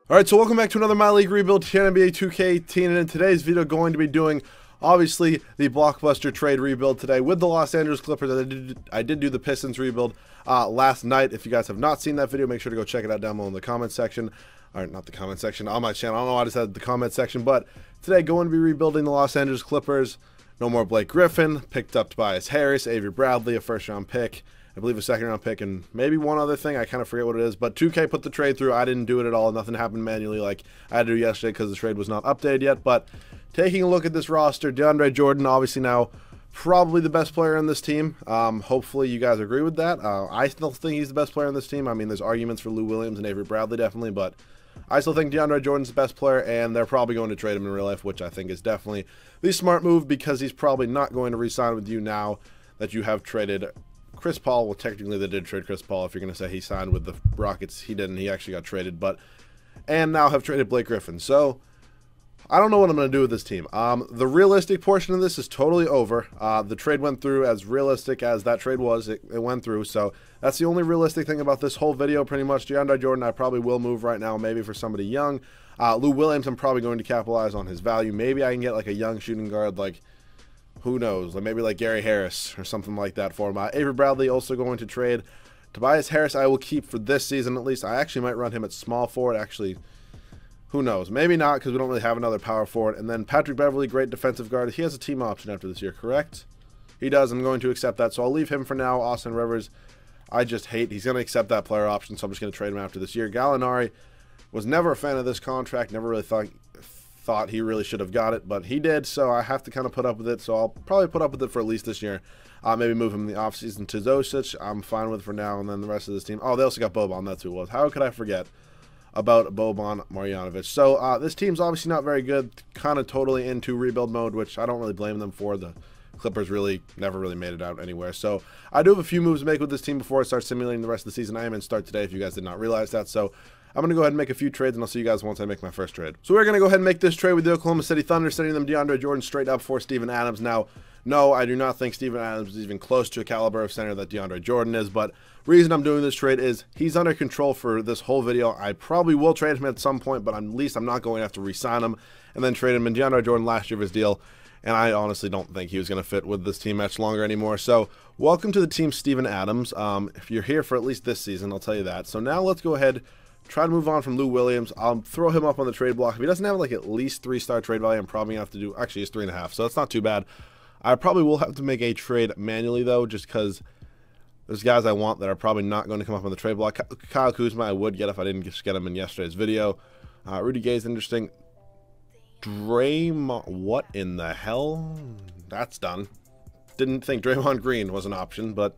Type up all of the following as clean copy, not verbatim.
Alright, so welcome back to another My League rebuild here on NBA 2K18, and in today's video going to be doing, obviously, the blockbuster trade rebuild today with the Los Angeles Clippers. I did do the Pistons rebuild last night. If you guys have not seen that video, make sure to go check it out down below in the comment section. Or not the comment section, on my channel. I don't know why I just said the comment section, but today going to be rebuilding the Los Angeles Clippers. No more Blake Griffin, picked up Tobias Harris, Avery Bradley, a first-round pick. I believe a second-round pick, and maybe one other thing. I kind of forget what it is. But 2K put the trade through. I didn't do it at all. Nothing happened manually like I had to do yesterday because the trade was not updated yet. But taking a look at this roster, DeAndre Jordan, obviously now probably the best player on this team. Hopefully you guys agree with that. I still think he's the best player on this team. I mean, there's arguments for Lou Williams and Avery Bradley, definitely. But I still think DeAndre Jordan's the best player, and they're probably going to trade him in real life, which I think is definitely the smart move because he's probably not going to re-sign with you now that you have traded Chris Paul. Well, technically they did trade Chris Paul. If you're going to say he signed with the Rockets, he didn't. He actually got traded, and now have traded Blake Griffin. So I don't know what I'm going to do with this team. The realistic portion of this is totally over. The trade went through as realistic as that trade was. It went through. So that's the only realistic thing about this whole video, pretty much. DeAndre Jordan, I probably will move right now, maybe for somebody young. Lou Williams, I'm probably going to capitalize on his value. Maybe I can get like a young shooting guard, like, who knows, like maybe like Gary Harris or something like that for him. Avery Bradley also going to trade. Tobias Harris I will keep for this season at least. I actually might run him at small forward. Actually, who knows? Maybe not because we don't really have another power forward. And then Patrick Beverley, great defensive guard. He has a team option after this year, correct? He does. I'm going to accept that. So I'll leave him for now. Austin Rivers, I just hate. He's going to accept that player option, so I'm just going to trade him after this year. Gallinari was never a fan of this contract. Never really thought he really should have got it, but he did, so I have to kind of put up with it. So I'll probably put up with it for at least this year. Maybe move him in the offseason to Dosic. I'm fine with for now, and then the rest of this team. Oh, they also got Boban. That's who it was. How could I forget about Boban Marjanovic? So this team's obviously not very good. Kind of totally into rebuild mode, which I don't really blame them for. The Clippers really never really made it out anywhere. So I do have a few moves to make with this team before I start simulating the rest of the season. I am in start today if you guys did not realize that. So I'm going to go ahead and make a few trades, and I'll see you guys once I make my first trade. So we're going to go ahead and make this trade with the Oklahoma City Thunder, sending them DeAndre Jordan straight up for Steven Adams. Now, no, I do not think Steven Adams is even close to a caliber of center that DeAndre Jordan is, but reason I'm doing this trade is he's under control for this whole video. I probably will trade him at some point, but at least I'm not going to have to re-sign him and then trade him. And DeAndre Jordan last year of his deal, and I honestly don't think he was going to fit with this team much longer anymore. So welcome to the team, Steven Adams. If you're here for at least this season, I'll tell you that. So now let's go ahead, try to move on from Lou Williams. I'll throw him up on the trade block. If he doesn't have like at least 3-star trade value, I'm probably going to have to do, actually it's 3.5, so that's not too bad. I probably will have to make a trade manually though, just because there's guys I want that are probably not going to come up on the trade block. Kyle Kuzma I would get if I didn't just get him in yesterday's video. Rudy Gay is interesting. Draymond, what in the hell? That's done. Didn't think Draymond Green was an option, but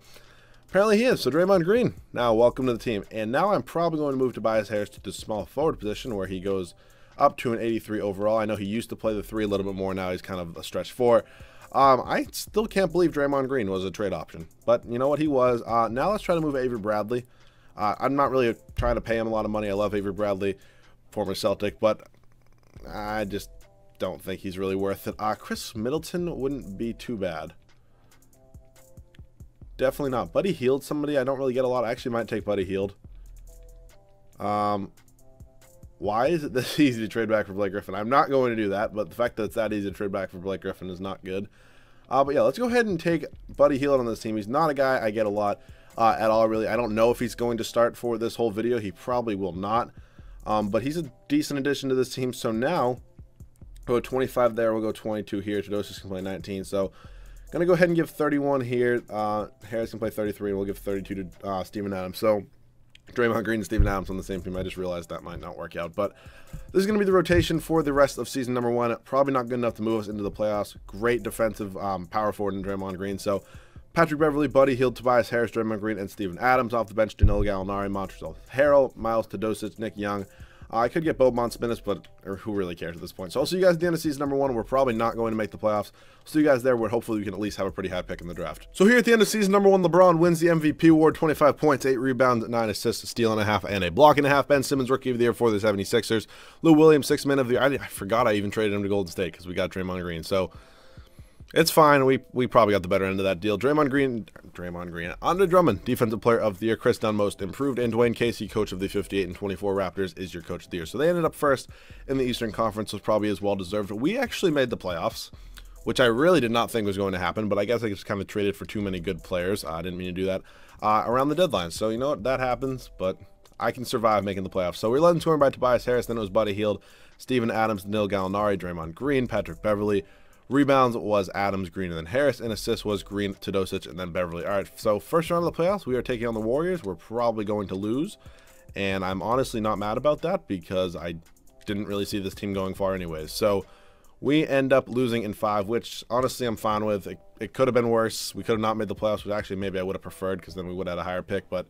apparently he is. So Draymond Green, now welcome to the team. And now I'm probably going to move Tobias Harris to the small forward position where he goes up to an 83 overall. I know he used to play the 3 a little bit more. Now he's kind of a stretch 4. I still can't believe Draymond Green was a trade option, but you know what, he was. Now let's try to move Avery Bradley. I'm not really trying to pay him a lot of money. I love Avery Bradley, former Celtic, but I just don't think he's really worth it. Chris Middleton wouldn't be too bad. Definitely not. Buddy Hield, somebody I don't really get a lot. I actually might take Buddy Hield. Why is it this easy to trade back for Blake Griffin? I'm not going to do that, but the fact that it's that easy to trade back for Blake Griffin is not good. But yeah, let's go ahead and take Buddy Hield on this team. He's not a guy I get a lot at all, really. I don't know if he's going to start for this whole video. He probably will not. But he's a decent addition to this team. So now, we'll go 25 there. We'll go 22 here. Tadosius can play 19. So going to go ahead and give 31 here. Harris can play 33, and we'll give 32 to Steven Adams. So Draymond Green and Steven Adams on the same team. I just realized that might not work out. But this is going to be the rotation for the rest of season number 1. Probably not good enough to move us into the playoffs. Great defensive power forward in Draymond Green. So Patrick Beverley, Buddy Hield, Tobias Harris, Draymond Green, and Steven Adams. Off the bench, Danilo Gallinari, Montrezl Harrell, Miles Tadosic, Nick Young. I could get Boban Spinis, but who really cares at this point? So I'll see you guys at the end of season number 1. We're probably not going to make the playoffs. See you guys there, where hopefully we can at least have a pretty high pick in the draft. So here at the end of season number 1, LeBron wins the MVP award, 25 points, 8 rebounds, 9 assists, a steal and a half, and a block and a half. Ben Simmons, Rookie of the Year for the 76ers. Lou Williams, 6th Man of the Year. I forgot I even traded him to Golden State because we got Draymond Green. So It's fine. We probably got the better end of that deal. Draymond Green, Andre Drummond, Defensive Player of the Year. Chris Dunn, Most Improved, and Dwayne Casey, Coach of the 58 and 24 Raptors, is your Coach of the Year. So they ended up first in the Eastern Conference, was probably as well deserved. We actually made the playoffs, which I really did not think was going to happen, but I guess I just kind of traded for too many good players. I didn't mean to do that around the deadline. So you know what, that happens, but I can survive making the playoffs. So we led in scoring by Tobias Harris, then it was Buddy Hield, Steven Adams, Danilo Gallinari, Draymond Green, Patrick Beverley. Rebounds was Adams, Green, and then Harris, and assists was Green, Teodosic, and then Beverley. All right, so first round of the playoffs, we are taking on the Warriors. We're probably going to lose, and I'm honestly not mad about that because I didn't really see this team going far anyways. So we end up losing in 5, which honestly I'm fine with. It could have been worse. We could have not made the playoffs, which actually maybe I would have preferred because then we would have had a higher pick, but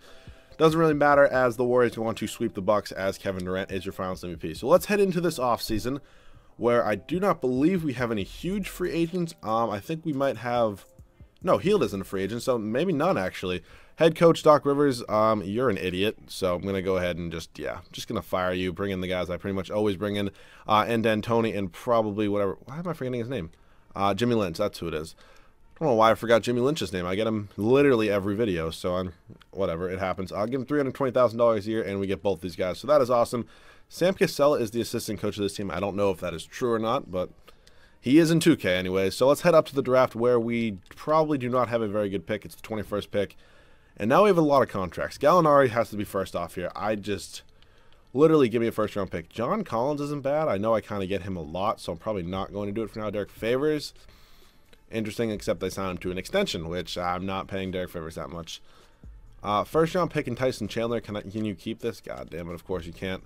doesn't really matter as the Warriors go on to sweep the Bucks as Kevin Durant is your Finals MVP. So let's head into this offseason, where I do not believe we have any huge free agents. I think we might have... No, Hield isn't a free agent, so maybe none, actually. Head coach Doc Rivers, you're an idiot, so I'm going to go ahead and just going to fire you, bring in the guys I pretty much always bring in, and D'Antoni, and probably whatever... Why am I forgetting his name? Jimmy Lynch, that's who it is. I don't know why I forgot Jimmy Lynch's name. I get him literally every video, so whatever, it happens. I'll give him $320,000 a year, and we get both these guys, so that is awesome. Sam Cassell is the assistant coach of this team. I don't know if that is true or not, but he is in 2K anyway. So let's head up to the draft where we probably do not have a very good pick. It's the 21st pick. And now we have a lot of contracts. Gallinari has to be first off here. Literally give me a first-round pick. John Collins isn't bad. I know I kind of get him a lot, so I'm probably not going to do it for now. Derek Favors, interesting, except they signed him to an extension, which I'm not paying Derek Favors that much. First-round pick in Tyson Chandler. Can you keep this? God damn it, of course you can't.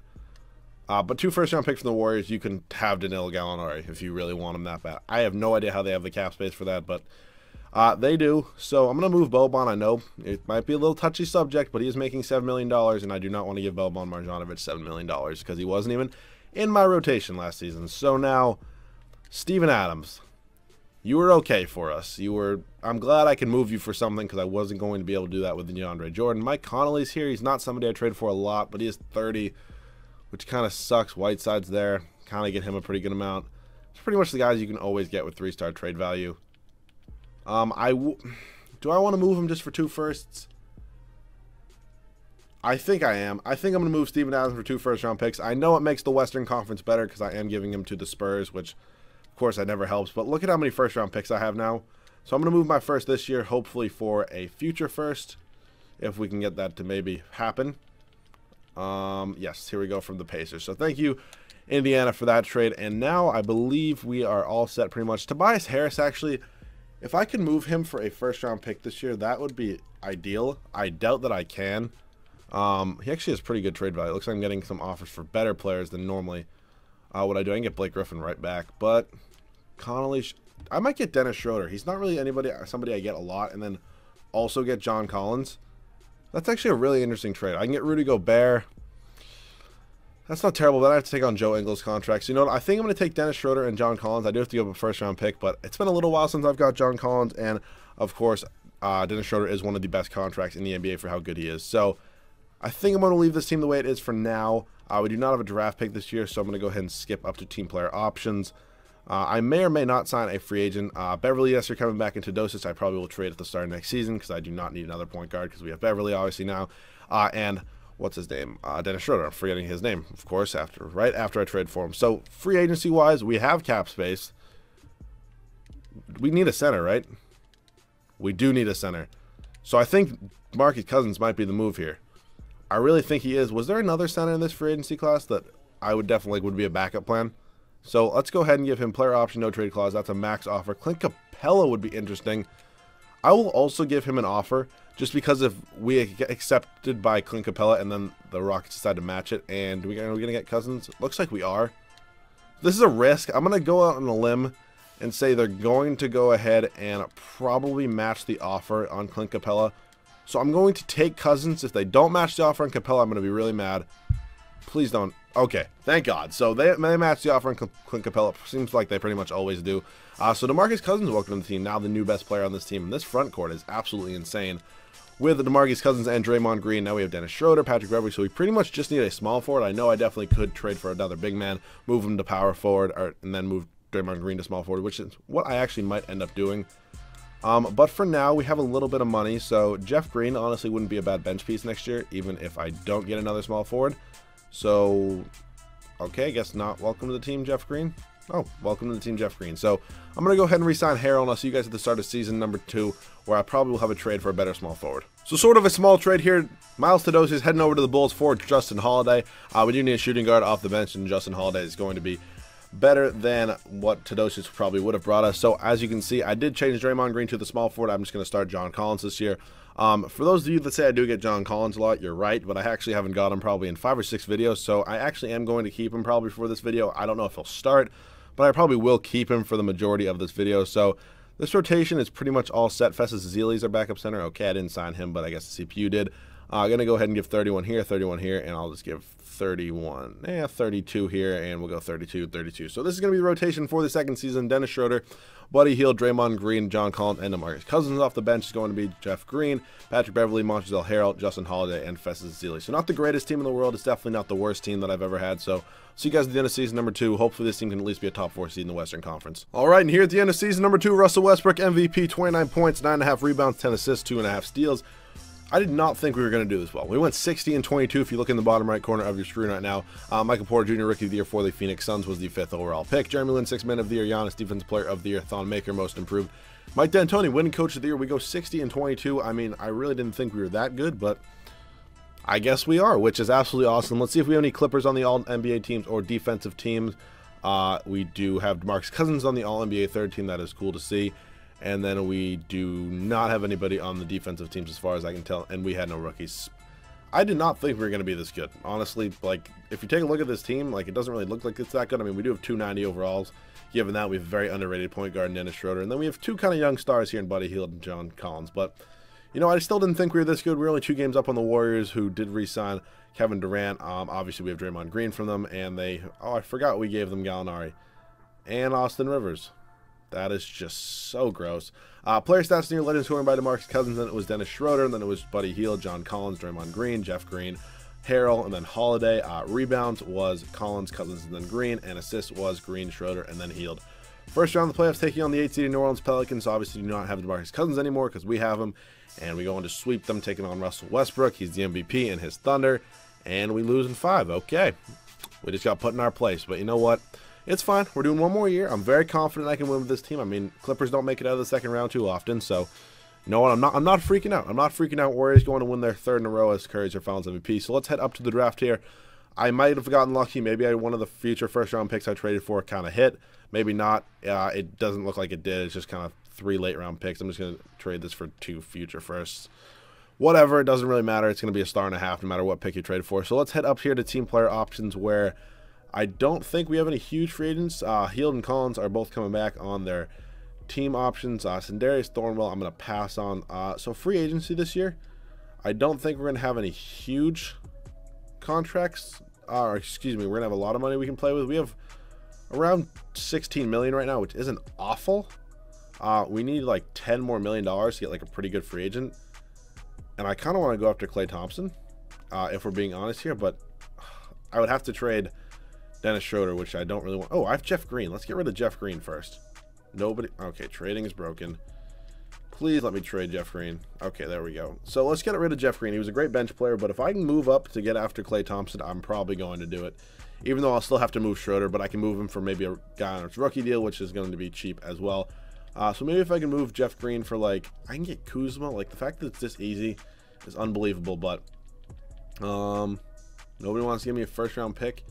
But 2 first-round picks from the Warriors, you can have Danilo Gallinari if you really want him that bad. I have no idea how they have the cap space for that, but they do. So I'm going to move Boban. I know it might be a little touchy subject, but he is making $7 million, and I do not want to give Boban Marjanovic $7 million because he wasn't even in my rotation last season. So now, Steven Adams, you were okay for us. I'm glad I can move you for something because I wasn't going to be able to do that with DeAndre Jordan. Mike Conley's here. He's not somebody I trade for a lot, but he is 30. Which kind of sucks. Whiteside's there. Kind of get him a pretty good amount. It's pretty much the guys you can always get with 3-star trade value. Do I want to move him just for 2 firsts? I think I am. I think I'm going to move Steven Adams for 2 first-round picks. I know it makes the Western Conference better because I am giving him to the Spurs, which, of course, that never helps. But look at how many first-round picks I have now. So I'm going to move my first this year, hopefully for a future first, if we can get that to maybe happen. Yes, here we go from the Pacers. So thank you, Indiana, for that trade. And now I believe we are all set pretty much. Tobias Harris, actually, if I can move him for a first-round pick this year, that would be ideal. I doubt that I can. He actually has pretty good trade value. It looks like I'm getting some offers for better players than normally what I do. I can get Blake Griffin right back. But Connolly, I might get Dennis Schroeder. He's not really somebody I get a lot. And then also get John Collins. That's actually a really interesting trade. I can get Rudy Gobert. That's not terrible, but I have to take on Joe Ingles' contract. So you know what? I think I'm going to take Dennis Schroeder and John Collins. I do have to give up a first-round pick, but it's been a little while since I've got John Collins. And, of course, Dennis Schroeder is one of the best contracts in the NBA for how good he is. So I think I'm going to leave this team the way it is for now. We do not have a draft pick this year, so I'm going to go ahead and skip up to team player options. I may or may not sign a free agent. Beverly, yes, you're coming back into Dosage. I probably will trade at the start of next season because I do not need another point guard because we have Beverly, obviously, now. And what's his name? Dennis Schroeder. I'm forgetting his name, of course, right after I trade for him. So free agency-wise, we have cap space. We need a center, right? We do need a center. So I think Marcus Cousins might be the move here. I really think he is. Was there another center in this free agency class that I would definitely would be a backup plan? So let's go ahead and give him player option, no trade clause. That's a max offer. Clint Capella would be interesting. I will also give him an offer just because if we get accepted by Clint Capella and then the Rockets decide to match it, and we're going to get Cousins. Looks like we are. This is a risk. I'm going to go out on a limb and say they're going to go ahead and probably match the offer on Clint Capella. So I'm going to take Cousins. If they don't match the offer on Capella, I'm going to be really mad. Please don't. Okay, thank God. So they match the offer on Clint Capella. Seems like they pretty much always do. So DeMarcus Cousins welcome to the team. Now the new best player on this team. And this front court is absolutely insane. With DeMarcus Cousins and Draymond Green, now we have Dennis Schroeder, Patrick Beverley. So we pretty much just need a small forward. I know I definitely could trade for another big man, move him to power forward, and then move Draymond Green to small forward, which is what I actually might end up doing. But for now, we have a little bit of money, so Jeff Green honestly wouldn't be a bad bench piece next year, even if I don't get another small forward. So, okay, I guess not. Welcome to the team, Jeff Green. Oh, welcome to the team, Jeff Green. So, I'm going to go ahead and re-sign Harrell, and I'll see you guys at the start of season number 2, where I probably will have a trade for a better small forward. So, sort of a small trade here. Miles Teodosic is heading over to the Bulls for Justin Holiday. We do need a shooting guard off the bench, and Justin Holiday is going to be better than what Teodosic probably would have brought us. So, as you can see, I did change Draymond Green to the small forward. I'm just going to start John Collins this year. For those of you that say I do get John Collins a lot, you're right, but I actually haven't got him probably in 5 or 6 videos, so I actually am going to keep him probably for this video. I don't know if he'll start, but I probably will keep him for the majority of this video. So this rotation is pretty much all set. Festus Ezeli's our backup center. Okay, I didn't sign him, but I guess the CPU did. I'm going to go ahead and give 31 here, and I'll just give 32 here, and we'll go 32. So this is going to be the rotation for the second season. Dennis Schroeder, Buddy Hield, Draymond Green, John Collins, and DeMarcus Cousins. Off the bench is going to be Jeff Green, Patrick Beverley, Montrezl Harrell, Justin Holiday, and Festus Ezeli. So not the greatest team in the world. It's definitely not the worst team that I've ever had. So see you guys at the end of season number 2. Hopefully this team can at least be a top 4 seed in the Western Conference. All right, and here at the end of season number 2, Russell Westbrook, MVP, 29 points, 9.5 rebounds, 10 assists, 2.5 steals. I did not think we were going to do this well. We went 60-22 if you look in the bottom right corner of your screen right now. Michael Porter Jr., Rookie of the Year for the Phoenix Suns, was the 5th overall pick. Jeremy Lin, 6th Man of the Year. Giannis, Defensive Player of the Year. Thon Maker, Most Improved. Mike D'Antoni, winning Coach of the Year. We go 60-22. I mean, I really didn't think we were that good, but I guess we are, which is absolutely awesome. Let's see if we have any Clippers on the All-NBA teams or defensive teams. We do have DeMarcus Cousins on the All-NBA third team. That is cool to see. And then we do not have anybody on the defensive teams as far as I can tell, and we had no rookies. I did not think we were going to be this good. Honestly, like, if you take a look at this team, like, it doesn't really look like it's that good. I mean, we do have 290 overalls. Given that, we have a very underrated point guard in Dennis Schroeder. And then we have 2 kind of young stars here in Buddy Hield and John Collins. But, you know, I still didn't think we were this good. We were only 2 games up on the Warriors, who did re-sign Kevin Durant. Obviously, we have Draymond Green from them, and they, oh, I forgot we gave them Gallinari and Austin Rivers. That is just so gross. Player stats near led in scoring by DeMarcus Cousins, then it was Dennis Schroeder, and then it was Buddy Hield, John Collins, Draymond Green, Jeff Green, Harrell, and then Holiday. Rebounds was Collins, Cousins, and then Green, and assists was Green, Schroeder, and then Hield. First round of the playoffs, taking on the 8th seed New Orleans Pelicans. Obviously do not have DeMarcus Cousins anymore because we have him, and we go on to sweep them, taking on Russell Westbrook. He's the MVP in his Thunder, and we lose in 5. Okay, we just got put in our place, but you know what? It's fine. We're doing 1 more year. I'm very confident I can win with this team. I mean, Clippers don't make it out of the second round too often, so you know what? I'm not freaking out. I'm not freaking out. Warriors going to win their 3rd in a row as Curry's their Finals MVP. So let's head up to the draft here. I might have gotten lucky. Maybe one of the future first-round picks I traded for kind of hit. Maybe not. It doesn't look like it did. It's just kind of 3 late-round picks. I'm just going to trade this for 2 future firsts. Whatever. It doesn't really matter. It's going to be a 1.5 stars no matter what pick you trade for. So let's head up here to team player options, where I don't think we have any huge free agents. Hield and Collins are both coming back on their team options. Sindarius Thornwell, I'm going to pass on. So free agency this year, I don't think we're going to have any huge contracts. Or excuse me, we're going to have a lot of money we can play with. We have around $16 million right now, which isn't awful. We need like $10 more million to get like a pretty good free agent. And I kind of want to go after Klay Thompson, if we're being honest here. But I would have to trade Dennis Schroeder, which I don't really want. Oh, I have Jeff Green. Let's get rid of Jeff Green first. Nobody. Okay, trading is broken. Please let me trade Jeff Green. Okay, there we go. So let's get rid of Jeff Green. He was a great bench player, but if I can move up to get after Klay Thompson, I'm probably going to do it. Even though I'll still have to move Schroeder, but I can move him for maybe a guy on his rookie deal, which is going to be cheap as well. So maybe if I can move Jeff Green for, like, I can get Kuzma. Like, the fact that it's this easy is unbelievable, but nobody wants to give me a first-round pick.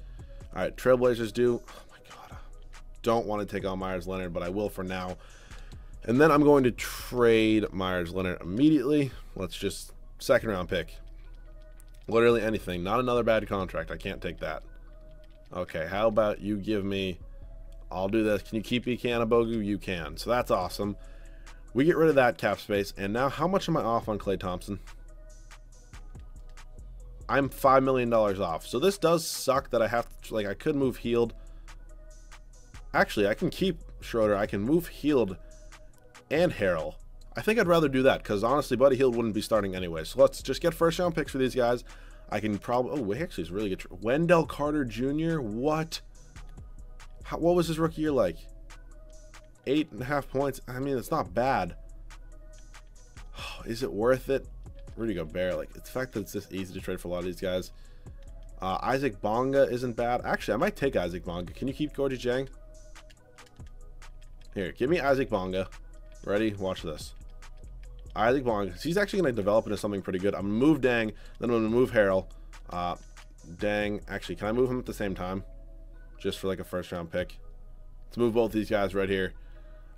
All right, Trailblazers do. Oh, my God. Don't want to take on Myers Leonard, but I will for now. And then I'm going to trade Myers Leonard immediately. Let's just, 2nd round pick. Literally anything. Not another bad contract. I can't take that. Okay, how about you give me, I'll do this. Can you keep Ike Anigbogu? You can. So that's awesome. We get rid of that cap space. And now how much am I off on Klay Thompson? I'm $5 million off. So this does suck that I have to, like, I could move Hield. Actually, I can keep Schroeder. I can move Hield and Harrell. I think I'd rather do that because honestly, Buddy Hield wouldn't be starting anyway. So let's just get first round picks for these guys. I can probably, oh, actually, it's really good. Wendell Carter Jr. What? What was his rookie year like? 8.5 points. I mean, it's not bad. Is it worth it? Rudy Gobert, like, it's the fact that it's this easy to trade for a lot of these guys. Isaac Bonga isn't bad. Actually, I might take Isaac Bonga. Can you keep Gordy Jang? Here, give me Isaac Bonga. Ready? Watch this. Isaac Bonga. He's actually going to develop into something pretty good. I'm going to move Dang, then I'm going to move Harrell. Dang. Actually, can I move him at the same time? Just for like a first-round pick. Let's move both these guys right here.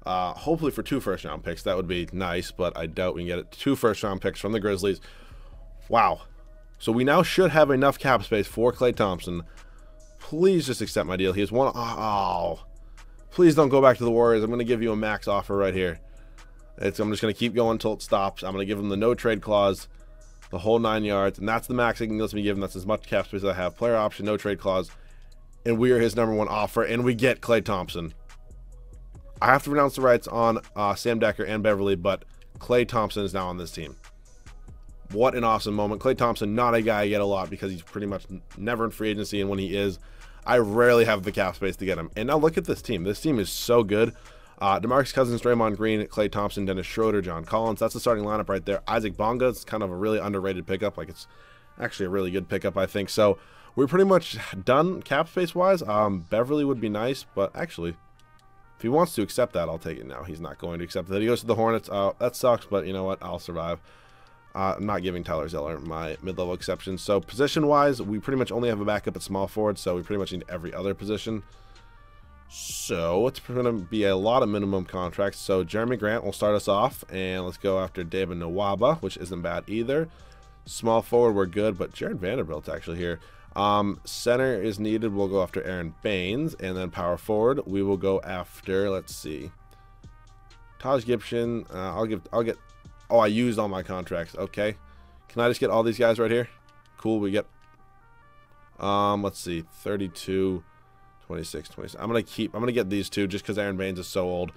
Hopefully for 2 first-round picks. That would be nice, but I doubt we can get it. 2 first-round picks from the Grizzlies. Wow. So we now should have enough cap space for Klay Thompson. Please just accept my deal. He has one. Oh. Please don't go back to the Warriors. I'm going to give you a max offer right here. I'm just going to keep going until it stops. I'm going to give him the no trade clause, the whole 9 yards, and that's the max he can let me give him. That's as much cap space as I have. Player option, no trade clause, and we are his #1 offer, and we get Klay Thompson. I have to renounce the rights on Sam Decker and Beverly, but Klay Thompson is now on this team. What an awesome moment. Klay Thompson, not a guy I get a lot because he's pretty much never in free agency, and when he is, I rarely have the cap space to get him. And now look at this team. This team is so good. DeMarcus Cousins, Draymond Green, Klay Thompson, Dennis Schroeder, John Collins. That's the starting lineup right there. Isaac Bonga is kind of a really underrated pickup. Like, it's actually a really good pickup, I think. So we're pretty much done cap space-wise. Beverly would be nice, but actually, if he wants to accept that, I'll take it now. He's not going to accept that. He goes to the Hornets. That sucks, but you know what? I'll survive. I'm not giving Tyler Zeller my mid-level exception. So position-wise, we pretty much only have a backup at small forward, so we pretty much need every other position. So it's going to be a lot of minimum contracts. So Jeremy Grant will start us off, and let's go after David Nwaba, which isn't bad either. Small forward, we're good, but Jared Vanderbilt's actually here. Center is needed. We'll go after Aaron Baines, and then power forward, we will go after, let's see, Taj Gibson. I'll get. Oh, I used all my contracts. Okay. Can I just get all these guys right here? Cool. We get, let's see, 32, 26, 27. I'm going to get these 2 just because Aaron Baines is so old.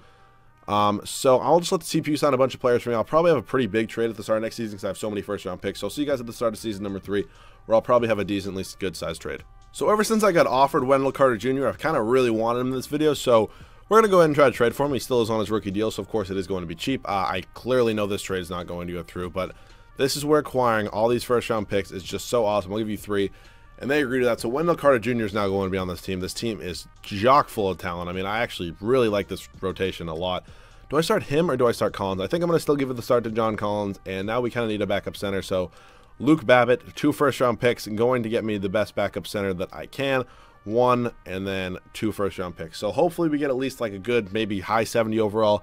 So I'll just let the CPU sign a bunch of players for me. I'll probably have a pretty big trade at the start of next season because I have so many first-round picks. So I'll see you guys at the start of season number 3, where I'll probably have a decently good-sized trade. So ever since I got offered Wendell Carter Jr., I've kind of really wanted him in this video, so we're going to go ahead and try to trade for him. He still is on his rookie deal, so of course it is going to be cheap. I clearly know this trade is not going to go through, but this is where acquiring all these first-round picks is just so awesome. I'll give you 3, and they agree to that. So Wendell Carter Jr. is now going to be on this team. This team is chock full of talent. I mean, I actually really like this rotation a lot. Do I start him or do I start Collins? I think I'm going to still give it the start to John Collins, and now we kind of need a backup center. So Luke Babbitt, 2 first-round picks, going to get me the best backup center that I can. 1 and then 2 first-round picks. So hopefully we get at least like a good, maybe high 70 overall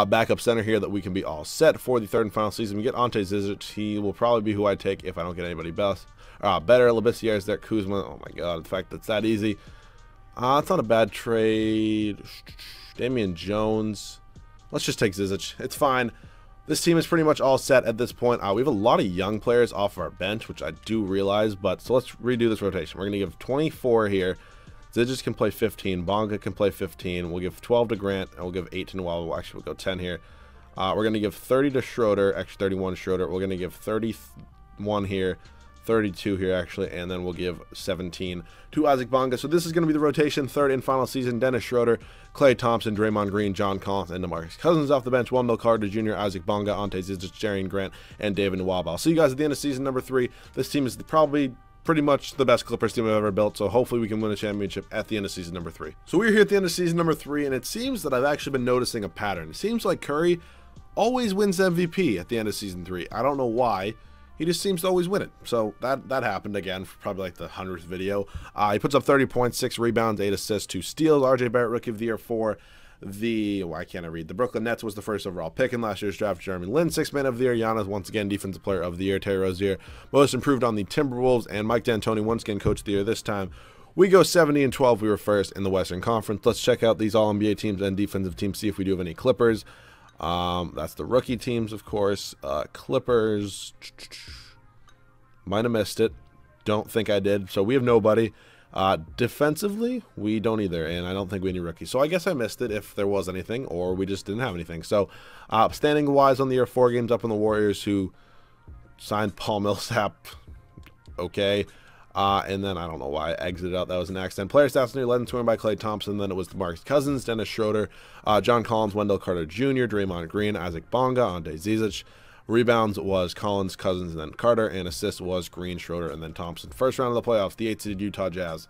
backup center here that we can be all set for the 3rd and final season. We get Ante Zizic. He will probably be who I take if I don't get anybody better. Labissiere, Derek Kuzma. Oh my God, the fact that's that easy. It's not a bad trade. Damian Jones. Let's just take Zizic. It's fine. This team is pretty much all set at this point. We have a lot of young players off our bench, which I do realize, but so let's redo this rotation. We're going to give 24 here. Zizic can play 15. Bonga can play 15. We'll give 12 to Grant, and we'll give 8 to Nwaba. Actually, we'll go 10 here. We're going to give 30 to Schroeder, actually 31 to Schroeder. We're going to give 31 here, 32 here, actually, and then we'll give 17 to Isaac Bonga. So this is going to be the rotation, 3rd and final season. Dennis Schroeder, Klay Thompson, Draymond Green, John Collins, and DeMarcus Cousins off the bench. Wendell Carter Jr., Isaac Bonga, Ante Zizic, Jeremy Grant, and David Nwaba. I'll see you guys at the end of season number 3. This team is probably pretty much the best Clippers team I've ever built, so hopefully we can win a championship at the end of season number 3. So we're here at the end of season number 3, and it seems that I've actually been noticing a pattern. It seems like Curry always wins MVP at the end of season 3. I don't know why. He just seems to always win it. So that happened again for probably like the 100th video. He puts up 30 points, 6 rebounds, 8 assists, 2 steals. RJ Barrett, Rookie of the Year for the, why can't I read? The Brooklyn Nets was the 1st overall pick in last year's draft. Jeremy Lin, 6th Man of the Year. Giannis, once again, Defensive Player of the Year. Terry Rozier, Most Improved on the Timberwolves. And Mike D'Antoni, once again, Coach of the Year this time. We go 70-12. We were 1st in the Western Conference. Let's check out these All-NBA teams and defensive teams, see if we do have any Clippers. That's the rookie teams, of course. Clippers... Might have missed it. Don't think I did. So we have nobody. Defensively, we don't either, and I don't think we have any rookies. So I guess I missed it if there was anything, or we just didn't have anything. So standing-wise on the year, 4 games up on the Warriors, who signed Paul Millsap. Okay. And then I don't know why I exited out. That was an accident. Player stats led in scoring by Klay Thompson. Then it was DeMarcus Cousins, Dennis Schroeder, John Collins, Wendell Carter Jr., Draymond Green, Isaac Bonga, Ante Zizic. Rebounds was Collins, Cousins, and then Carter. And assists was Green, Schroeder, and then Thompson. First round of the playoffs, the 8-seeded Utah Jazz.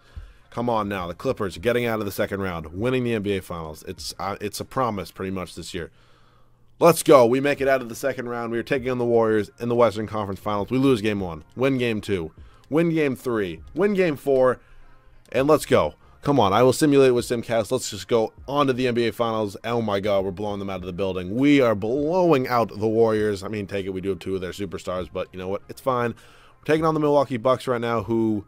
Come on now. The Clippers are getting out of the second round, winning the NBA Finals. It's a promise pretty much this year. Let's go. We make it out of the second round. We are taking on the Warriors in the Western Conference Finals. We lose game 1, win game 2. Win game 3, win game 4, and let's go. Come on, I will simulate with Simcast. Let's just go on to the NBA Finals. Oh my God, we're blowing them out of the building. We are blowing out the Warriors. I mean, take it, we do have 2 of their superstars, but you know what? It's fine. We're taking on the Milwaukee Bucks right now, who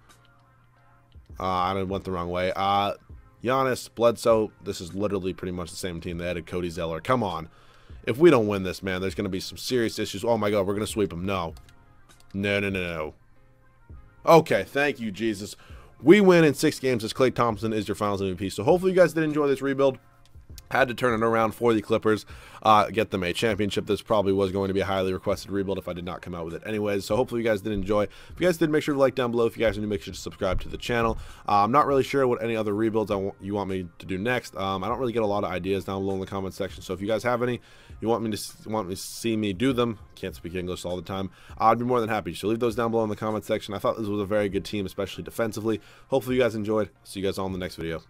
I went the wrong way. Giannis, Bledsoe. This is literally pretty much the same team. They added Cody Zeller. Come on. If we don't win this, man, there's going to be some serious issues. Oh my God, we're going to sweep them. No. No. Okay, thank you, Jesus. We win in 6 games as Klay Thompson is your Finals MVP. So hopefully you guys did enjoy this rebuild. Had to turn it around for the Clippers, get them a championship. This probably was going to be a highly requested rebuild if I did not come out with it anyways. So hopefully you guys did enjoy. If you guys did, make sure to like down below. If you guys are new, make sure to subscribe to the channel. I'm not really sure what any other rebuilds you want me to do next. I don't really get a lot of ideas down below in the comment section. So if you guys have any, you want to see me do them, can't speak English all the time, I'd be more than happy. So leave those down below in the comment section. I thought this was a very good team, especially defensively. Hopefully you guys enjoyed. See you guys all in the next video.